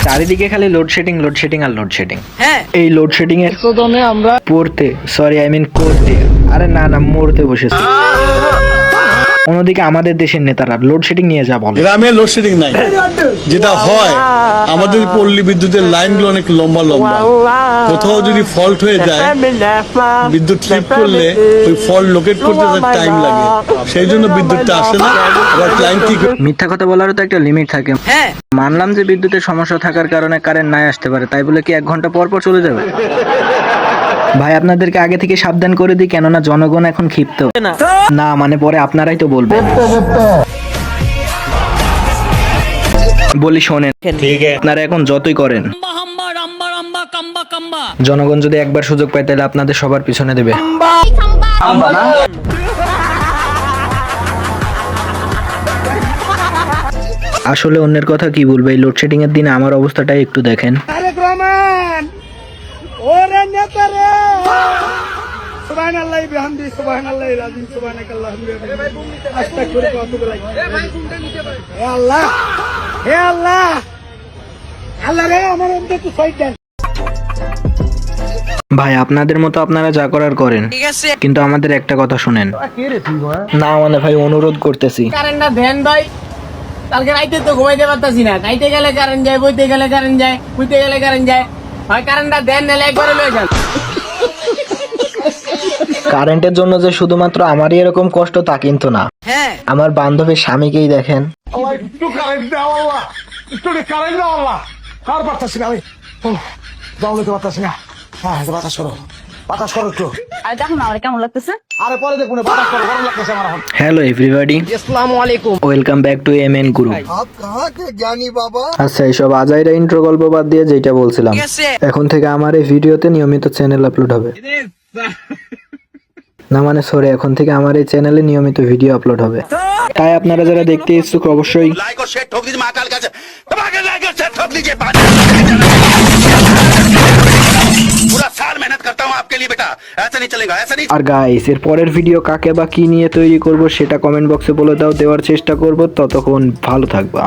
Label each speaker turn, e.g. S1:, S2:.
S1: চারিদিকে খালি লোডশেডিং আর লোডশেডিং।
S2: হ্যাঁ,
S1: এই লোডশেডিং এর প্রথমে আমরা পড়তে করতে আরে না মরতে বসেছি। অন্যদিকে আমাদের দেশের নেতারা লোডশেডিং নিয়ে যা বলে।
S3: গ্রামে লোডশেডিং নাই, যেটা হয় আমাদের পল্লী বিদ্যুতের লাইনগুলো অনেক লম্বা লম্বা, কোথাও যদি ফল্ট হয়ে যায় বিদ্যুৎ ট্রিপ করলে ওই ফল্ট লোকেট করতে টাইম লাগে, সেই জন্য বিদ্যুৎটা আসে না। আবার লাইন ঠিক
S1: মিথ্যা কথা বলারও তো একটা লিমিট থাকে।
S2: হ্যাঁ,
S1: মানলাম যে বিদ্যুতের সমস্যা থাকার কারণে কারেন্ট নাই আসতে পারে, তাই বলে কি 1 ঘন্টা পর পর চলে যাবে? ভাই আপনাদেরকে আগে থেকে সাবধান করে দিই, কেননা জনগণ এখন ক্ষিপ্ত। না মানে পরে আপনারাই তো বলবেন। বলি শোনেন, আপনারা এখন যতই করেন, জনগণ যদি একবার সুযোগ পায় তাহলে আপনাদের সবার পিছনে দেবে। আসলে অন্যের কথা কি বলবো, এই লোডশেডিং এর দিনে আমার অবস্থাটাই একটু দেখেন। ভাই আপনাদের মতো আপনারা যা করার করেন,
S2: ঠিক আছে।
S1: কিন্তু আমাদের একটা কথা শুনেন। না মানে ভাই অনুরোধ করতেছি।
S4: কারেন্টটা দেন ভাই, কালকে রাইতে তো ঘুমাইতে পারতাছি না, খাইতে গেলে কারেন্ট যায়, বইতে গেলে কারেন্ট যায়, বুঝতে গেলে কারেন্ট যায়। ভাই কারেন্টটা দেন, নাহলে একবারে লয়ে যান।
S1: কারেন্টের জন্য যে শুধুমাত্র আমারই এরকম কষ্ট তা কিন্তু না,
S2: হ্যাঁ,
S1: আমার বান্ধবীর স্বামীকেই দেখেন।
S3: একটু কারেন্ট দাও আল্লাহ, একটু কারেন্ট দাও আল্লাহ। আর পারতাছি না আমি, দাও নিতে পারতাছি না। হ্যাঁ বাতাস করো একটু।
S5: আর দেখো না আমার কেমন লাগতেছে।
S3: আরে পরে দেখুন, বাতাস করো, গরম লাগতেছে আমার এখন।
S1: হ্যালো এভরিবডি,
S4: আসসালামু আলাইকুম।
S1: Welcome back to MN Guru.
S3: Up কাহা কে জ্ঞানী বাবা।
S1: আচ্ছা এইসব আজাইরা ইন্ট্রো গল্প বাদ দিয়ে যেটা বলছিলাম,
S2: ঠিক আছে।
S1: এখন থেকে আমার এই ভিডিওতে নিয়মিত চ্যানেল আপলোড হবে। না মানে সরি, এখন থেকে আমার এই চ্যানেলে নিয়মিত ভিডিও আপলোড হবে। তাই আপনারা যারা দেখতে ইচ্ছুক অবশ্যই
S6: लाइक और शेयर ठोक दीजिए महाकाल का दबा के लाइक और शेयर ठोक दीजिए। पूरा साल मेहनत करता हूँ आपके लिए बेटा, ऐसा नहीं चलेगा, ऐसा नहीं।
S1: আর গাইস এর পরের ভিডিও কাকে বা কি নিয়ে তৈরি করব সেটা কমেন্ট বক্সে বলে দাও, দেওয়ার চেষ্টা করব। ততক্ষণ ভালো থাকবা।